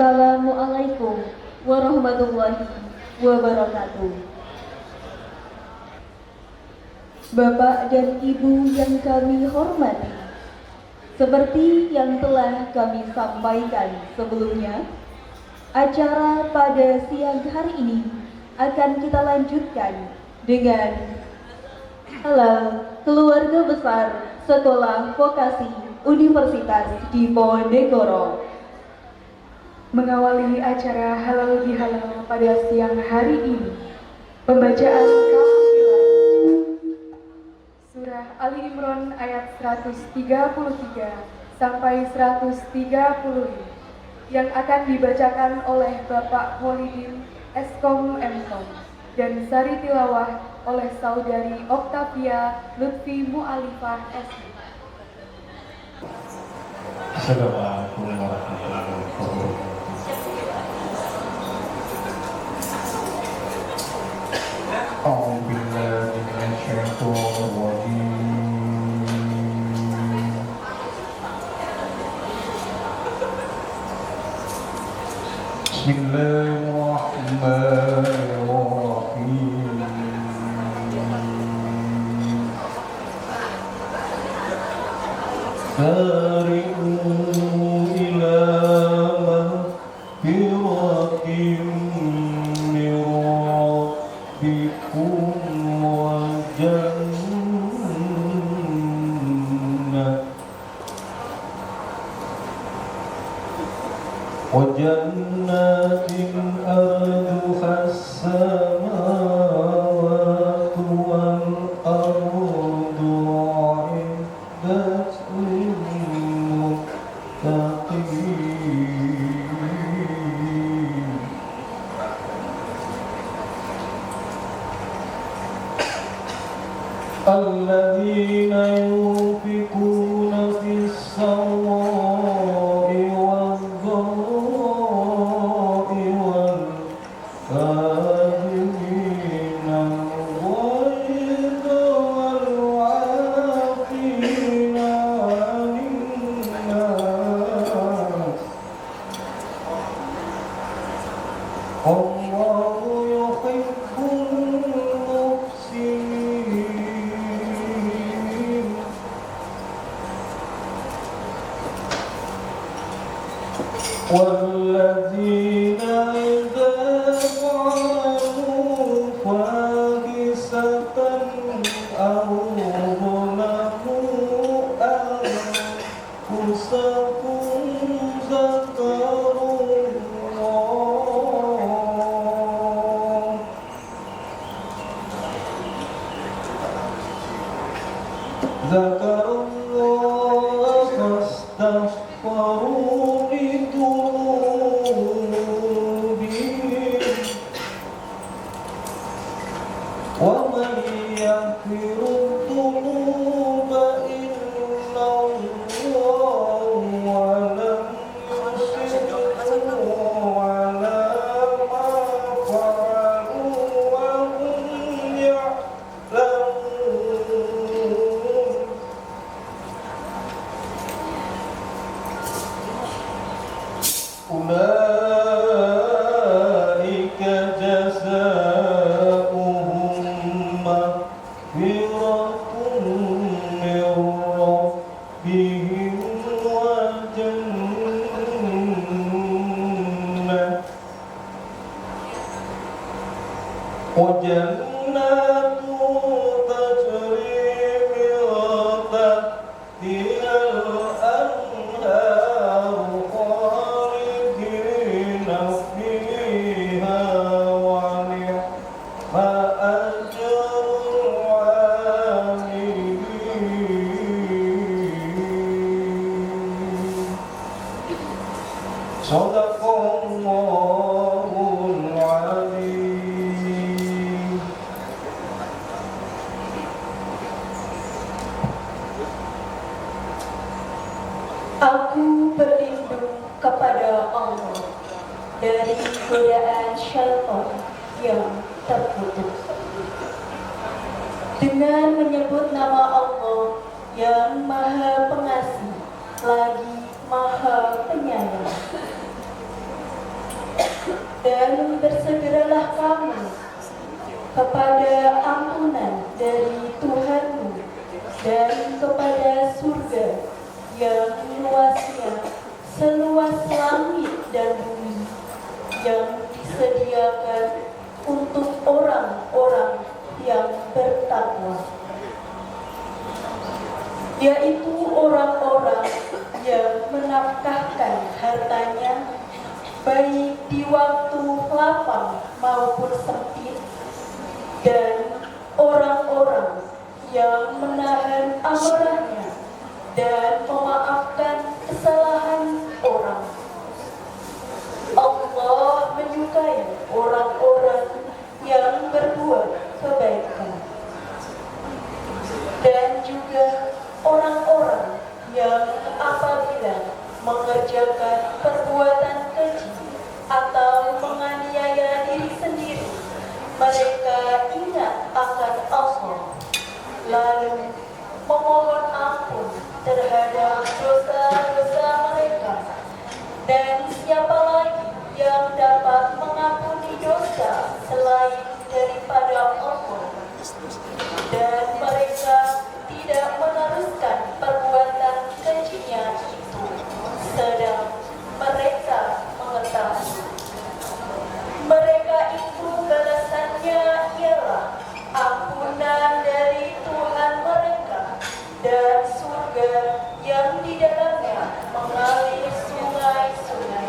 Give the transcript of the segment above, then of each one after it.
Assalamualaikum warahmatullahi wabarakatuh. Bapak dan Ibu yang kami hormati, seperti yang telah kami sampaikan sebelumnya, acara pada siang hari ini akan kita lanjutkan dengan halal keluarga besar Sekolah Vokasi Universitas Diponegoro. Mengawali acara halal bihalal pada siang hari ini, pembacaan kafilah Surah Ali Imran ayat 133 sampai 135 yang akan dibacakan oleh Bapak Holidin Eskom Mkom dan sari tilawah oleh Saudari Oktavia Lutfi Mu'alifah SI. Assalamualaikum warahmatullahi wabarakatuh. أعوذ بالله من الشيطان الرجيم. بسم الله الرحمن الرحيم. سارعوا إلى مغفرة من ربكم وجنات أرضها السماوات والأرض أعدت للمتقين. الذين ينفقون في السراء والضراء والكاظمين الغيظ والعافين عن الناس والله يحب المحسنين. والذين إذا فعلوا فاحشة أو ظلموا أنفسهم ذكروا الله فاستغفروا لذنوبهم ومن يغفر الذنوب إلا الله ولم يصروا على ما فعلوا وهم يعلمون. أولئك جزاؤهم مغفرة من ربهم وجنات تجري من تحتها الأنهار خالدين فيها ونعم أجر العاملين. صدق الله العظيم. Aku berlindung kepada Allah dari godaan syaitan yang terkutuk. Dengan menyebut nama Allah yang Maha Pengasih lagi Maha Penyayang. dan bersegeralah kamu kepada ampunan dari Tuhanmu dan kepada surga yang luasnya seluas langit dan bumi, yang disediakan untuk orang-orang yang bertakwa, yaitu orang-orang yang menafkahkan hartanya baik di waktu lapang maupun sempit, dan orang-orang yang menahan amarahnya dan memaafkan kesalahan orang. Allah menyukai orang-orang yang berbuat kebaikan, dan juga orang-orang yang apabila mengerjakan perbuatan keji atau menganiaya diri sendiri, mereka ingat akan Allah, lalu memohon ampun terhadap dosa-dosa mereka. Dan siapa lagi yang dapat mengampuni dosa selain daripada Allah? Dan mereka tidak meneruskan perbuatan kejinya itu, sedang mereka mengetahui. Mereka itu balasannya ialah ampunan dari Tuhan mereka dan surga yang di dalamnya mengalir sungai-sungai,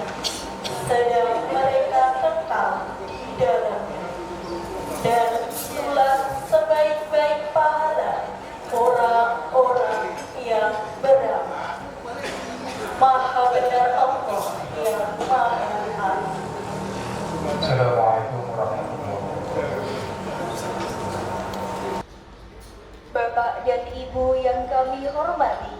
sedang mereka kekal di dalamnya. Dan itulah sebaik-baik pahala orang-orang yang beramal. Maha benar Allah yang Maha Agung. Assalamualaikum warahmatullahi wabarakatuh. Bapak dan Ibu yang kami hormati,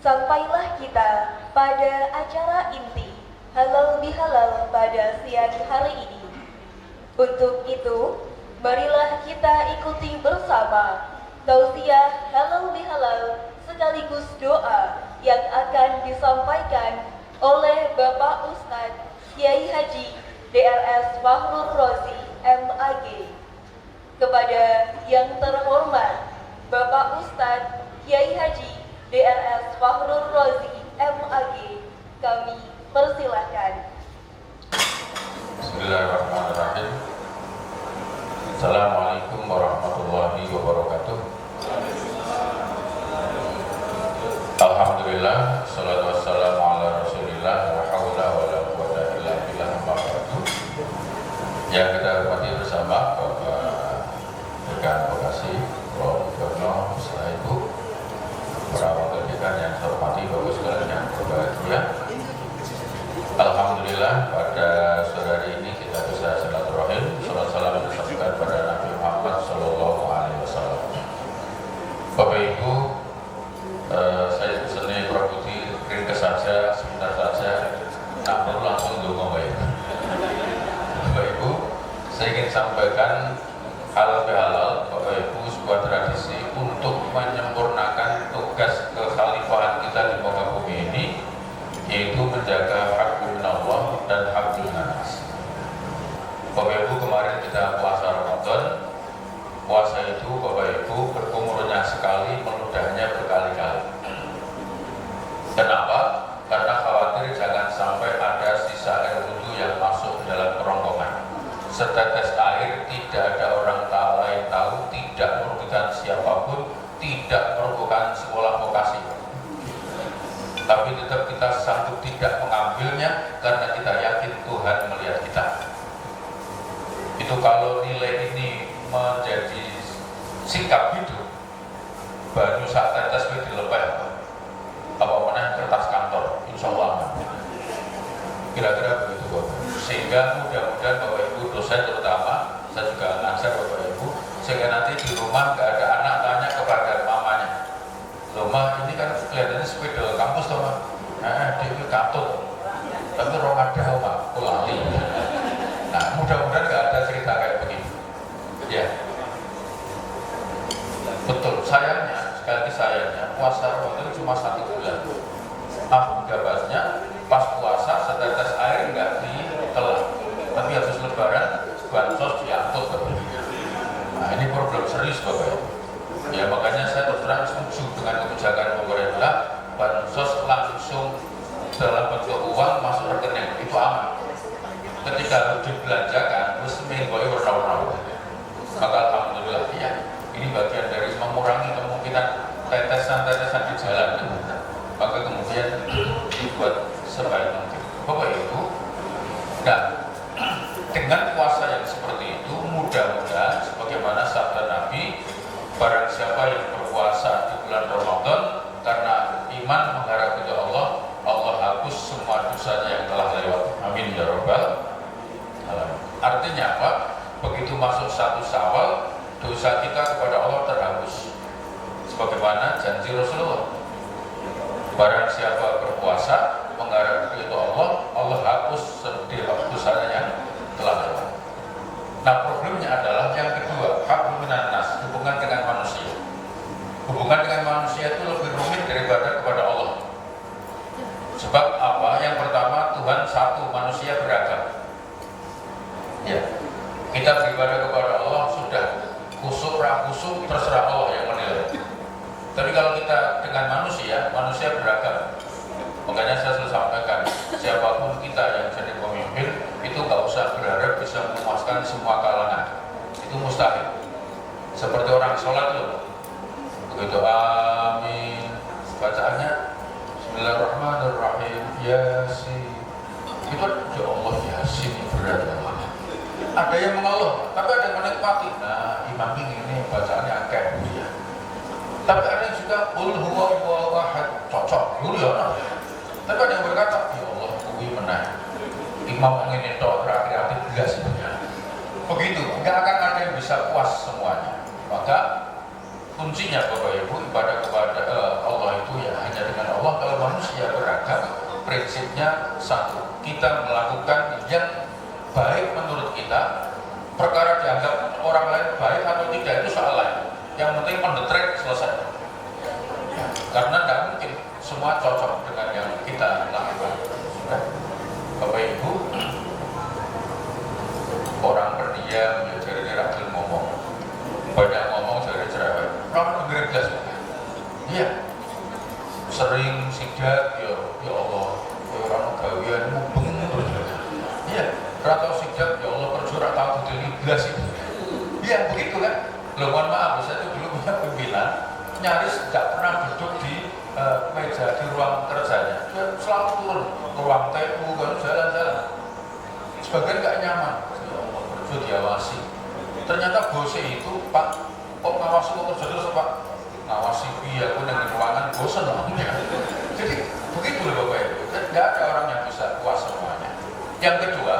sampailah kita pada acara inti Halal Bihalal pada siang hari ini. Untuk itu, marilah kita ikuti bersama tausiah Halal Bihalal sekaligus doa yang akan disampaikan oleh Bapak Ustadz Kiai Haji DRS Fahrul Rozi MAG. Kepada yang terhormat Bapak Ustadz Kiai Haji DRS Fahrul Rozi MAG, kami persilahkan. Bismillahirrahmanirrahim. Assalamualaikum warahmatullahi wabarakatuh. Alhamdulillah, salatu wassalamu ala rasulillah, la hawla wa la quwwata illa billah, amma ba'du. Yang kita hormati bersama Bapak Dekan Bekasi, Prof. Dono, setelah itu para wakil dekan yang saya hormati, Bapak sekalian yang berbahagia. Alhamdulillah, pada sore hari ini kita bisa silaturahim, salat salam disampaikan pada Nabi Muhammad Sallallahu Alaihi Wasallam. Bapak Ibu, saya pesannya Prof. Budi, ringkas saja, sebentar saja, tak perlu langsung dukung Bapak Ibu. Bapak Ibu, saya ingin sampaikan halal bihalal, Bapak Ibu, sebuah tradisi untuk menyempurnakan tugas kekhalifahan kita di muka bumi ini, yaitu menjaga hakul minallah dan hakul nas. Bapak Ibu, kemarin kita puasa Ramadan. Puasa itu Bapak Ibu berkumurnya sekali, meludahnya berkali-kali. Kenapa? Karena khawatir jangan sampai ada sisa air wudhu yang masuk ke dalam kerongkongan. Setetes air tidak ada orang lain tahu, tidak merugikan siapapun, tidak merugikan sekolah vokasi. Tapi tetap kita sanggup tidak mengambilnya karena kita yakin Tuhan melihat kita. Itu kalau nilai ini menjadi sikap hidup, banyu sak tetes itu dilepeh, apa mana kertas kantor, insya Allah. Kira-kira begitu Bapak. Sehingga mudah-mudahan Bapak Ibu dosen terutama, saya juga ngajar Bapak Ibu, sehingga nanti di rumah nggak ada anak tanya kepada mamanya, loh Ma, ini kan kelihatannya sepeda kampus toh Ma, dia katut, tapi orang ada Ma, lali. Nah, mudah-mudahan nggak ada cerita kayak begini. Ya, betul. Sayangnya, sekali lagi sayangnya, puasa Ramadan cuma 1 bulan. Aku gabasnya pas puasa setetes air nggak ditelan, tapi harus serius Bapak Ibu. Ya makanya saya terus terang setuju dengan kebijakan pemerintah bansos langsung dalam bentuk uang masuk rekening, itu aman. Ketika harus dibelanjakan terus menggoi warna-warna, maka alhamdulillah ya ini bagian dari mengurangi kemungkinan tetesan-tetesan di jalan, maka kemudian dibuat sebaik mungkin Bapak Ibu. Nah, dengan puasa yang seperti itu mudah-mudahan sebagaimana sabda Nabi, barang siapa yang berpuasa di bulan Ramadan karena iman mengharap kepada Allah, Allah hapus semua dosanya yang telah lewat. Amin ya rabbal alamin. Artinya apa? Begitu masuk 1 Syawal, dosa kita kepada Allah terhapus. Sebagaimana janji Rasulullah, barang siapa berpuasa mengharap kepada Allah, Allah hapus dosanya yang telah lewat. Nah, problemnya adalah yang kedua, hablum minan nas, hubungan dengan manusia. Hubungan dengan manusia itu lebih rumit daripada kepada Allah. Sebab apa? Yang pertama, Tuhan satu, manusia beragam. Ya, kita beribadah kepada Allah sudah kusuk, rakusuk, terserah Allah yang menilai. Tapi kalau kita dengan manusia, manusia beragam. Makanya saya selalu sampaikan, siapapun kita yang jadi pemimpin itu nggak usah berharap bisa memuaskan semua kalangan. Itu mustahil. Seperti orang sholat loh, begitu amin, bacaannya Bismillahirrahmanirrahim, Yasin. Itu ya Allah, Yasin berat. Ada yang mengeluh, tapi ada yang menikmati. Nah, imam ini bacaannya agak ya. Tapi ada yang juga qul huwallahu ahad, cocok dulu ya. Tapi ada yang berkata, ya Allah, kuwi menang. Imam ini tok kreatif belas sebenarnya. Begitu, nggak akan ada yang bisa puas semuanya. Maka kuncinya Bapak Ibu, ibadah kepada Allah itu ya hanya dengan Allah. Kalau manusia beragam, prinsipnya satu, kita melakukan yang baik menurut kita. Perkara dianggap orang lain baik atau tidak itu soal lain. Yang penting mendetrek selesai. Karena tidak mungkin semua cocok dengan yang kita lakukan. Sudah, Bapak Ibu, orang berdiam ya jadi ragil ngomong, banyak ngomong jadi cerewet. Orang dengar jelas, iya. Sering sidak, ya Allah, orang gawian mubeng terus. Iya, atau sidak, ya Allah kerja tahu betul iblis itu. Iya begitu kan? Loh, mohon maaf, saya itu dulu punya pimpinan nyaris tidak pernah duduk di meja di ruang kerjanya. Dia selalu turun ke ruang TU, kan jalan-jalan. Sebagian nggak nyaman, ya Allah kerja diawasi. Ternyata bosnya itu, Pak, kok ngawasi kok kerja terus Pak? Ngawasi aku dengan ruangan bosan lah. Jadi begitu loh Bapak Ibu. Tidak ada orang yang bisa puas semuanya. Yang kedua,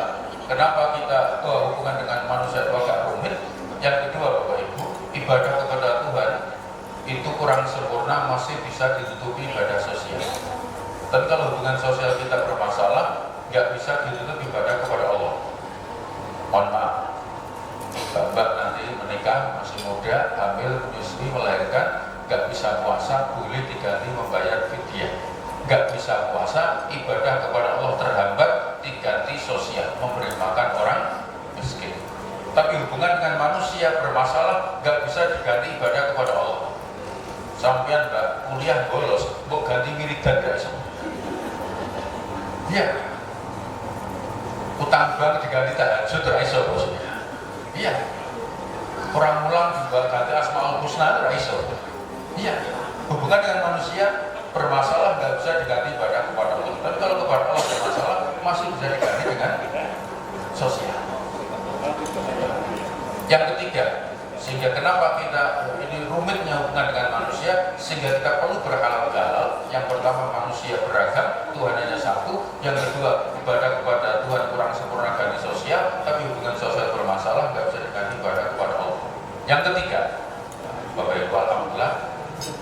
kenapa kita hubungan dengan manusia itu agak rumit? Yang kedua Bapak Ibu, ibadah kepada Tuhan itu kurang sempurna, masih bisa ditutupi ibadah sosial. Tapi kalau hubungan sosial kita bermasalah, nggak bisa ditutup ibadah kepada Allah. Mohon maaf, Mbak nanti menikah masih muda, hamil, menyusui, melahirkan, nggak bisa puasa, boleh diganti membayar fidyah. Nggak bisa puasa, ibadah kepada Allah terhambat, diganti sosial, memberi makan orang miskin. Tapi hubungan dengan manusia bermasalah, nggak bisa diganti ibadah kepada Allah. Sampean Mbak kuliah bolos, mau ganti wiridan gak semua? Iya. Utang bank diganti tahajud raiso bosnya. Iya. Orang mulang juga ganti Asmaul Husna raiso. Iya. Hubungan dengan manusia bermasalah nggak bisa diganti ibadah kepada Allah. Tapi kalau kepada Allah bermasalah masih bisa diganti dengan sosial. Yang ketiga, sehingga kenapa kita ini rumitnya hubungan dengan manusia, sehingga kita perlu berhalal-halal. Yang pertama, manusia beragam, Tuhan hanya satu. Yang kedua, ibadah kepada Tuhan kurang sempurna ganti sosial, tapi hubungan sosial bermasalah nggak bisa diganti ibadah kepada Allah. Yang ketiga, Bapak Ibu, alhamdulillah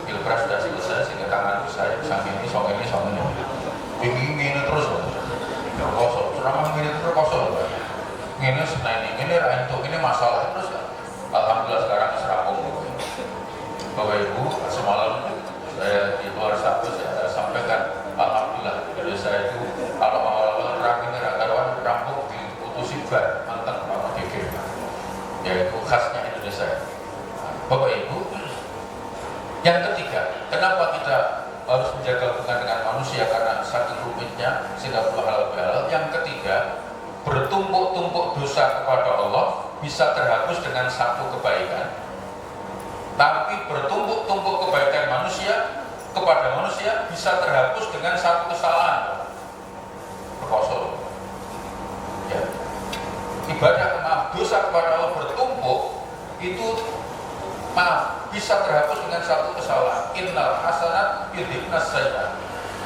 pilpres sudah selesai, sehingga tangan saya sang ini ini terus berkosong, ceramah ini terkosong, ini senang ini raintuk, ini masalah terus. Alhamdulillah sekarang serampung. Bapak Ibu, semalam saya di luar status saya sampaikan, alhamdulillah dari saya itu kalau awal-awal terang ini rata-rata rampung diputusi bar, mantap Pak DG, yaitu khasnya Indonesia. Yang ketiga, kenapa kita harus menjaga hubungan dengan manusia karena saking rumitnya sehingga perlu halal bihalal. Yang ketiga, bertumpuk-tumpuk dosa kepada Allah bisa terhapus dengan satu kebaikan, tapi bertumpuk-tumpuk kebaikan manusia kepada manusia bisa terhapus dengan satu kesalahan. Berkosol. Ya. Ibadah maaf, dosa kepada Allah bertumpuk itu bisa terhapus dengan satu kesalahan. Innal hasanat yudhibnas sayyi'at.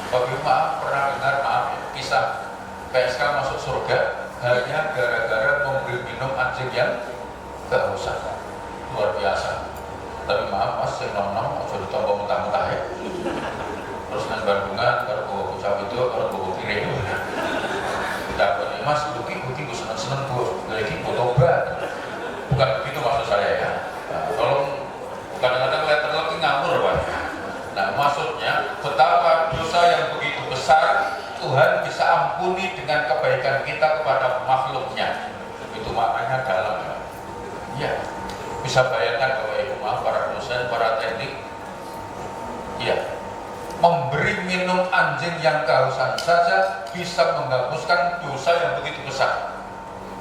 Bagi maaf pernah dengar kisah PSK masuk surga hanya gara-gara memberi minum anjing yang kehausan. Luar biasa. Tapi maaf mas, saya nom-nom aja ditompo mentah-mentah ya. Terus nang Bandungan karo bawa bocah itu karo bawa piring. Dapatnya mas, buki gue seneng-seneng bu, lagi fotobat. Bukan begitu maksud saya ya. Tolong kadang-kadang letterlock ini ngawur Pak. Nah maksudnya betapa dosa yang begitu besar Tuhan bisa ampuni dengan kebaikan kita kepada makhluknya. Itu maknanya dalam ya. Ya, bisa bayangkan Bapak Ibu maaf para dosen, para teknik. Ya, memberi minum anjing yang kehausan saja bisa menghapuskan dosa yang begitu besar.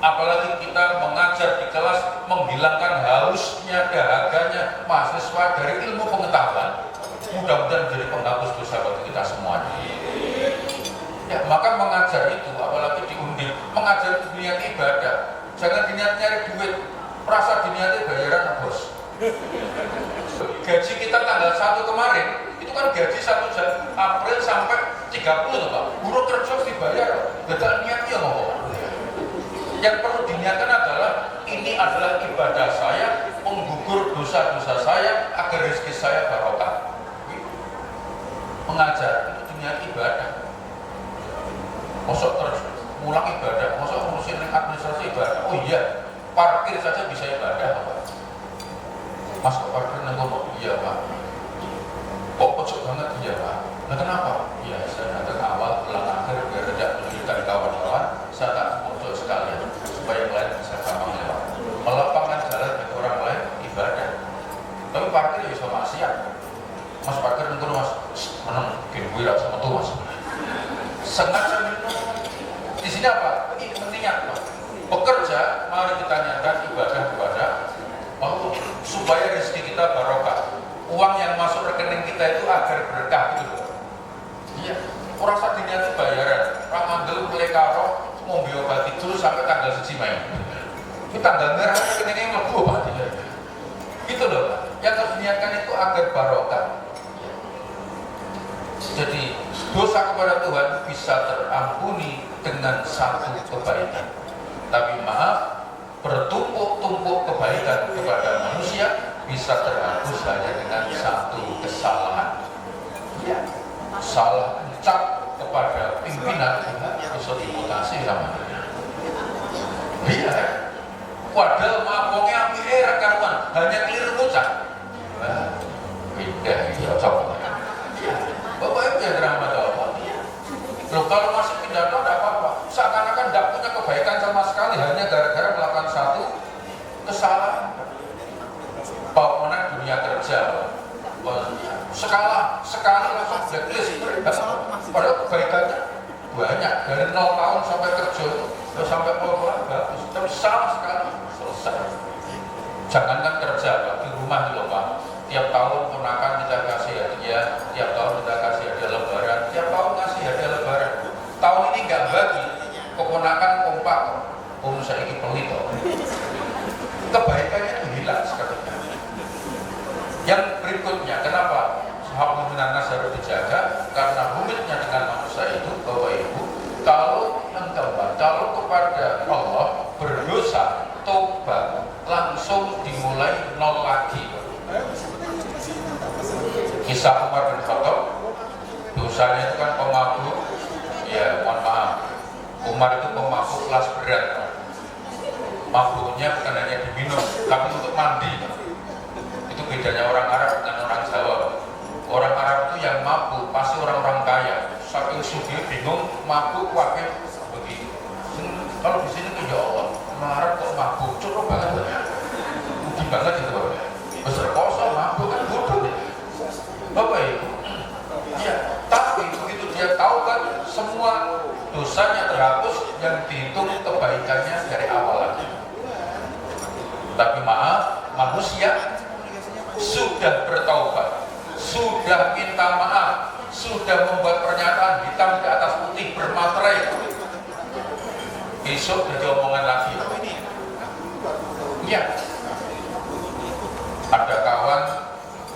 Apalagi kita mengajar di kelas menghilangkan hausnya, dahaganya mahasiswa dari ilmu pengetahuan, mudah-mudahan menjadi penghapus dosa bagi kita semuanya. Ya, maka mengajar itu, apalagi diundi, mengajar itu niat ibadah, jangan diniat nyari duit, merasa diniatnya bayaran bos. Gaji kita tanggal 1 kemarin, itu kan gaji 1 April sampai 30 Pak, buruh kerja dibayar, gak niatnya ngomong. Yang perlu diniatkan adalah ini adalah ibadah saya, menggugur dosa-dosa saya agar rezeki saya barokah. Mengajar itu niat ibadah. Masuk terus mulang ibadah, masuk ngurusin administrasi ibadah. Oh iya, parkir saja bisa ibadah Pak. Mas kok parkir ngomong iya Pak. Kok pojok banget iya Pak. Nah kenapa? Ya saya datang awal, pulang akhir biar tidak menyulitkan kawan-kawan. Saya tak pojok sekalian supaya yang lain bisa gampang lewat. Melapangkan jalan bagi orang lain ibadah. Tapi parkir ya bisa maksiat. Mas parkir nunggu mas, menang bikin gue sama tuh mas. Sengaja minum. Di sini apa? Ini pentingnya Pak. Bekerja, mari kita nyatakan ibadah kepada Allah supaya rezeki kita barokah. Uang yang masuk rekening kita itu agar berkah gitu. Iya. Orang saat ini itu bayaran. Orang ambil mulai karo mau biobati dulu sampai tanggal 1 Mei. Itu tanggal merah rekeningnya yang lebih Pak. Gitu loh Pak. Yang harus diniatkan itu agar barokah. Jadi dosa kepada Tuhan bisa terampuni dengan satu kebaikan. Tapi maaf, bertumpuk-tumpuk kebaikan kepada manusia bisa terhapus hanya dengan satu kesalahan. Ya, salah ucap kepada pimpinan bisa dimutasi sama dia. Iya, padahal maboknya karuan hanya keliru ucap. Pindah ya coba. Bapak Ibu yang dirahmati Allah. Loh kalau masih pidato tidak apa-apa. Seakan-akan tidak punya kebaikan sama sekali hanya gara-gara melakukan satu kesalahan. Pokoknya dunia kerja. Sekali langsung blacklist. Padahal kebaikannya banyak dari 0 tahun sampai kerja terus sampai pulang bagus. Tapi salah sekali selesai. Jangankan kerja Pak, di rumah itu Pak. Tiap tahun ponakan kita kasih hadiah, tiap tahun kita kasih hadiah lebaran, tiap tahun kasih hadiah lebaran. Tahun ini nggak bagi, keponakan kompak, saya ini pelit. Kebaikannya itu hilang seketika. Yang berikutnya, kenapa hubungan nas harus dijaga? Karena rumitnya dengan manusia itu, Bapak Ibu, kalau kepada Allah berdosa, tobat, langsung dimulai nol lagi. Kisah Umar bin Khattab, dosanya itu kan pemabuk, ya mohon maaf, Umar itu pemabuk kelas berat. Mabuknya bukan hanya diminum, tapi untuk mandi. Itu bedanya orang Arab dengan orang Jawa. Orang Arab itu yang mabuk pasti orang-orang kaya. Saking sugih bingung mabuk pakai begitu. Kalau di sini tuh ya Allah, Arab kok mabuk, cukup banget. Rugi banget itu Bapak. Besar kosong mabuk kan bodoh ya. sudah bertaubat, sudah minta maaf, sudah membuat pernyataan hitam di atas putih bermaterai, besok jadi omongan lagi. Ya, ada kawan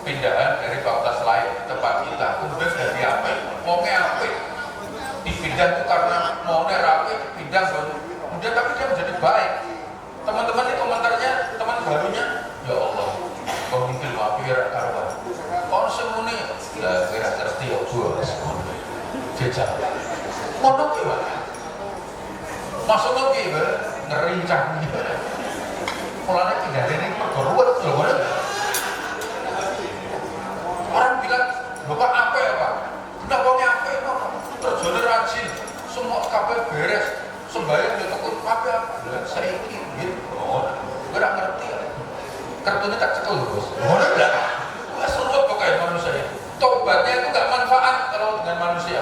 pindahan dari fakultas lain ke tempat kita, kemudian dari apa? Maunya apa? Dipindah itu karena maunya rapi, dipindah kemudian tapi dia menjadi baik. Teman-teman itu komentarnya, teman barunya, ya Allah, pemimpin wapir karuan. Kalau semuni, ya kira ngerti ya bos, jejak. Mau gimana? Masuk lagi, ngerincang. Mulanya pindah ini pergeruat, loh. Orang bilang, bapak apa ya pak? Tidak mau apa ya pak? Terjadi rajin, semua kabel beres, sembahyang dia takut apa? Saya ini, gitu. Gak ngerti ya. Kartunya tak cekel bos. Mana enggak? Gak serut pokoknya manusia. Tobatnya itu gak manfaat kalau dengan manusia.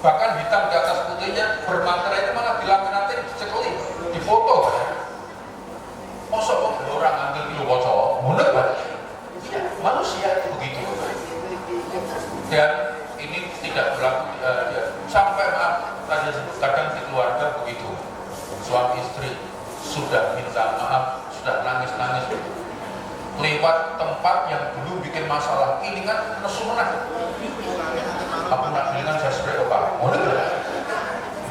Bahkan hitam di atas putihnya bermantra itu malah dilaminatin, dicekeli, difoto kan? Masa kok orang ambil kilo bocor? Mana enggak? Manusia itu begitu. Dan ini tidak berlaku sampai maaf kadang di keluarga begitu. Suami istri sudah minta maaf, sudah nangis-nangis lewat tempat yang dulu bikin masalah. Ini kan nesu menang. Aku nak bilang saya spray apa?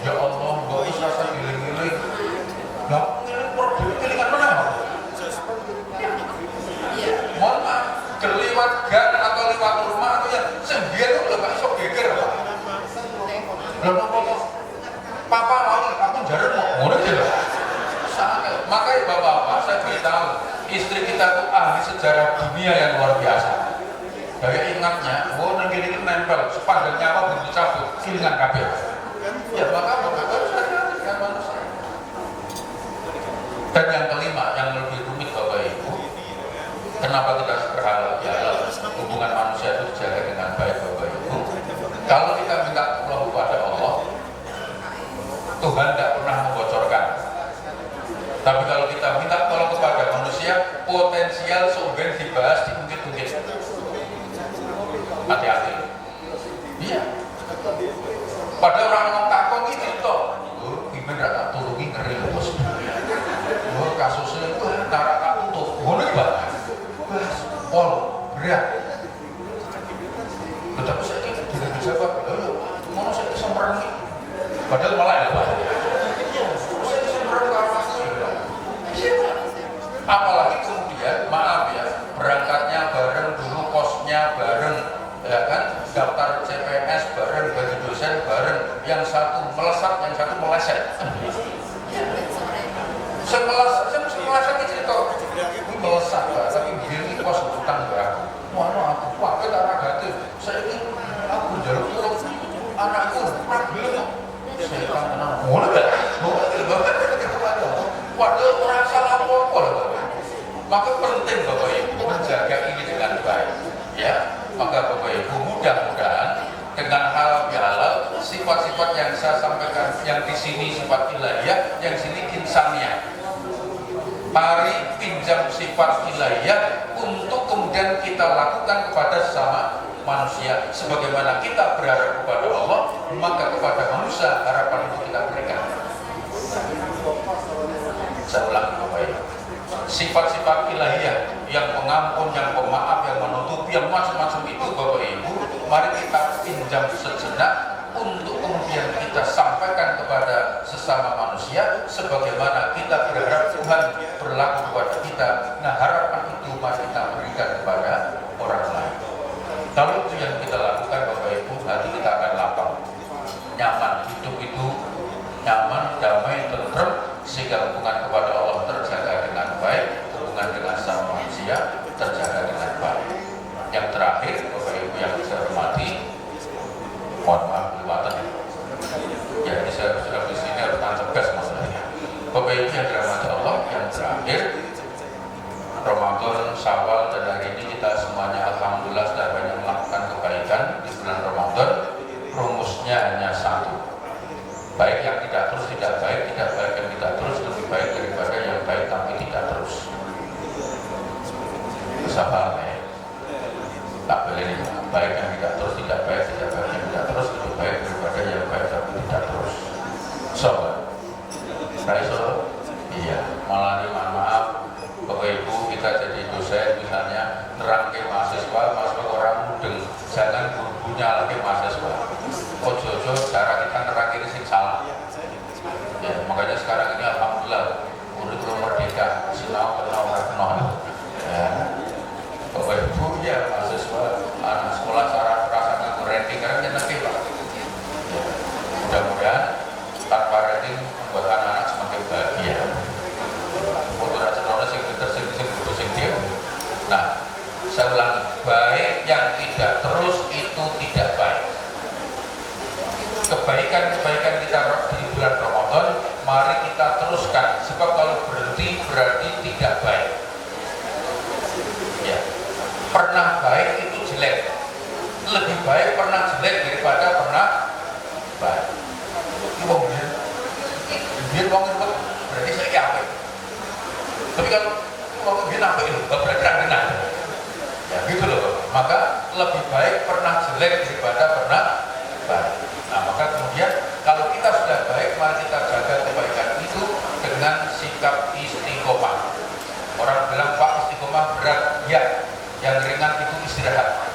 Ya Allah, gak usah saya giling-giling. Gak giling-gilingan menang. Mohon maaf, kelewat gang atau lewat rumah atau yang sembilan itu udah gak sok geger Pak. Lalu papa mau, aku jarang mau. Makanya bapak-bapak saya beritahu istri kita itu ahli sejarah dunia yang luar biasa. Saya ingatnya, negeri ini nempel sepanjang nyawa belum dicabut, kilingan kabel. Ya maka bapak harus hati-hati dengan manusia. Dan yang kelima, yang lebih rumit bapak ibu, kenapa kita berhalal ya hubungan manusia itu dijaga dengan baik bapak ibu. Kalau kita minta tolong kepada Allah, Tuhan tidak pernah membocorkan. Tapi kalau kita minta tolong kepada manusia, potensial sumber dibahas di ungkit-ungkit. Hati-hati. Iya. Pada orang takon gitu toh. Gimana tak tulungi ngeri bos. Kasusnya itu antara tak tutup. Boleh banget. Pol berat. Tetapi saya tidak bisa pak. Mana saya bisa merengi. Padahal malah ya pak. Apalagi kemudian maaf ya berangkatnya bareng dulu, kosnya bareng ya kan, daftar CPNS bareng, bagi dosen bareng, yang satu melesat yang satu meleset. Semeleset itu cerita melesat tapi begini kos utang berapa? Mana aku pakai darah hati saya ini aku jalur tolong anakku problem saya kan kenal boleh waduh merasa lapor. Maka penting Bapak Ibu menjaga ini dengan baik ya. Maka Bapak Ibu mudah-mudahan dengan halal bihalal sifat-sifat yang saya sampaikan yang di sini sifat ilahiyah, yang sini insaniah. Mari pinjam sifat ilahiyah untuk kemudian kita lakukan kepada sesama manusia. Sebagaimana kita berharap kepada Allah, maka kepada manusia harapan itu kita berikan. Saya ulangi Bapak Ibu. Sifat-sifat ilahiyah yang pengampun, yang pemaaf, yang menutupi, yang macam-macam itu Bapak Ibu, mari kita pinjam sejenak untuk kemudian kita sampaikan kepada sesama manusia sebagaimana kita berharap Tuhan berlaku kepada kita. Nah harapan itu mari kita berikan kepada orang lain. Kalau itu yang kita lakukan Bapak Ibu, nanti kita akan lapang, nyaman, hidup itu nyaman, damai, tenteram, sehingga hubungan kepada Allah terjaga dengan baik, hubungan dengan sama manusia terjaga dengan baik. Yang terakhir, Bapak Ibu yang saya hormati, mohon maaf kelewatan. Ya, ini saya sudah di sini harus tegas masalahnya. Bapak Ibu yang dirahmati Allah, yang terakhir, Ramadan, Syawal, dan hari ini kita semuanya alhamdulillah sudah banyak melakukan kebaikan di bulan Ramadan. Rumusnya hanya satu. Baik yang tidak terus tidak baik yang tidak terus lebih baik daripada yang baik tapi tidak terus. Sabar ya. tabel ini, baik yang tidak terus, tidak baik yang tidak terus, lebih baik daripada yang baik tapi tidak terus. Iya, malah ini maaf Bapak Ibu, kita jadi dosen misalnya nerangke mahasiswa orang mudeng, jangan buru-burunya lagi mahasiswa. Ojo-ojo cara kita nerangke sing salah. Ya, makanya sekarang ini alhamdulillah kurikulum merdeka, sinau kenal. Ya, Bapak Ibu ya mahasiswa anak sekolah cara rasakan rating karena nanti Pak. Ya, mudah-mudahan tanpa rating membuat anak-anak semakin bahagia. Nah, saya ulangi, baik yang tidak terus itu tidak baik. Kebaikan-kebaikan kita di bulan Ramadan, mari kita teruskan. Sebab kalau berhenti berarti tidak baik. Ya, pernah baik itu jelek. Lebih baik pernah jelek daripada pernah baik. Biar berarti saya apa? Tapi kalau dia apa itu? Berarti benar. Ya gitu loh. Maka lebih baik pernah jelek daripada pernah baik. Nah maka kemudian kalau kita sudah baik, mari kita jaga kebaikan itu dengan sikap istiqomah. Orang bilang Pak istiqomah berat, ya. Yang ringan itu istirahat.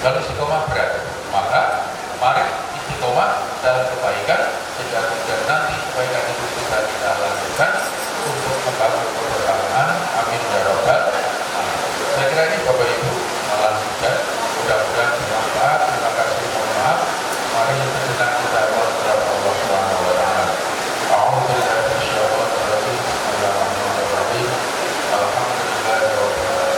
Kalau istiqomah berat, maka mari istiqomah dalam kebaikan sehingga kemudian nanti kebaikan itu bisa kita lanjutkan untuk membangun keberkahan. Amin ya rabbal alamin. Saya kira ini Bapak Ibu malam hujan, mudah-mudahan bermanfaat. Terima kasih, mohon maaf. Mari sejenak kita berdoa Allah Subhanahu wa taala. A'udzubillahi minasyaitonir rajim. Bismillahirrahmanirrahim. Alhamdulillahirabbil alamin.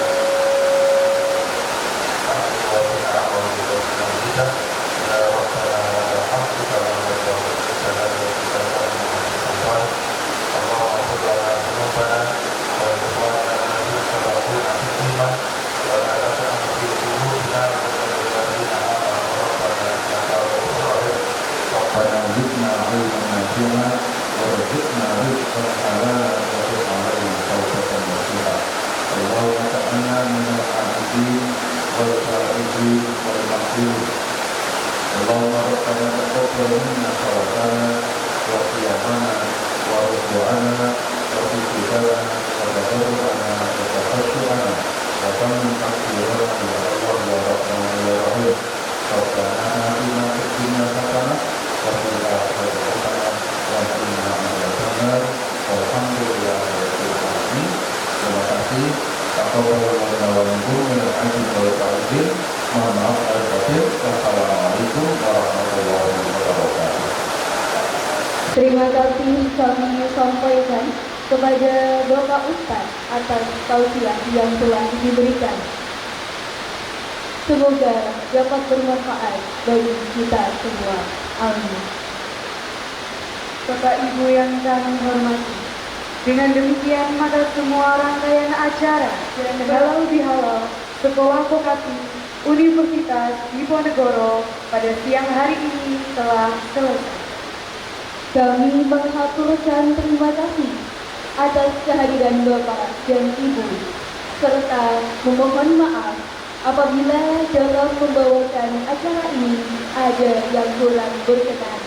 اللهم ربنا تقبل منا صلاتنا وصيامنا وركوعنا وسجودنا وتضرعنا وتخشعنا وتمن تقديرنا يا الله يا ربنا يا رحيم. ربنا آتنا في الدنيا حسنة وفي الآخرة حسنة وقنا عذاب النار. والحمد لله رب العالمين. Terima kasih. Mohon maaf lahir batin. Wassalamualaikum warahmatullahi wabarakatuh. Terima kasih kami sampaikan kepada Bapak Ustaz atas tausiah yang telah diberikan. Semoga dapat bermanfaat bagi kita semua. Amin. Bapak Ibu yang kami hormati, dengan demikian maka semua rangkaian acara dan Halal Bihalal Sekolah Vokasi Universitas Diponegoro pada siang hari ini telah selesai. Kami mengaturkan terima kasih atas kehadiran Bapak dan Ibu, serta memohon maaf apabila dalam membawakan acara ini ada yang kurang berkenan.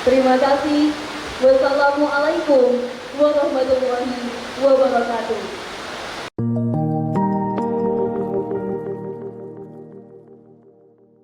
Terima kasih. Wassalamualaikum warahmatullahi wabarakatuh.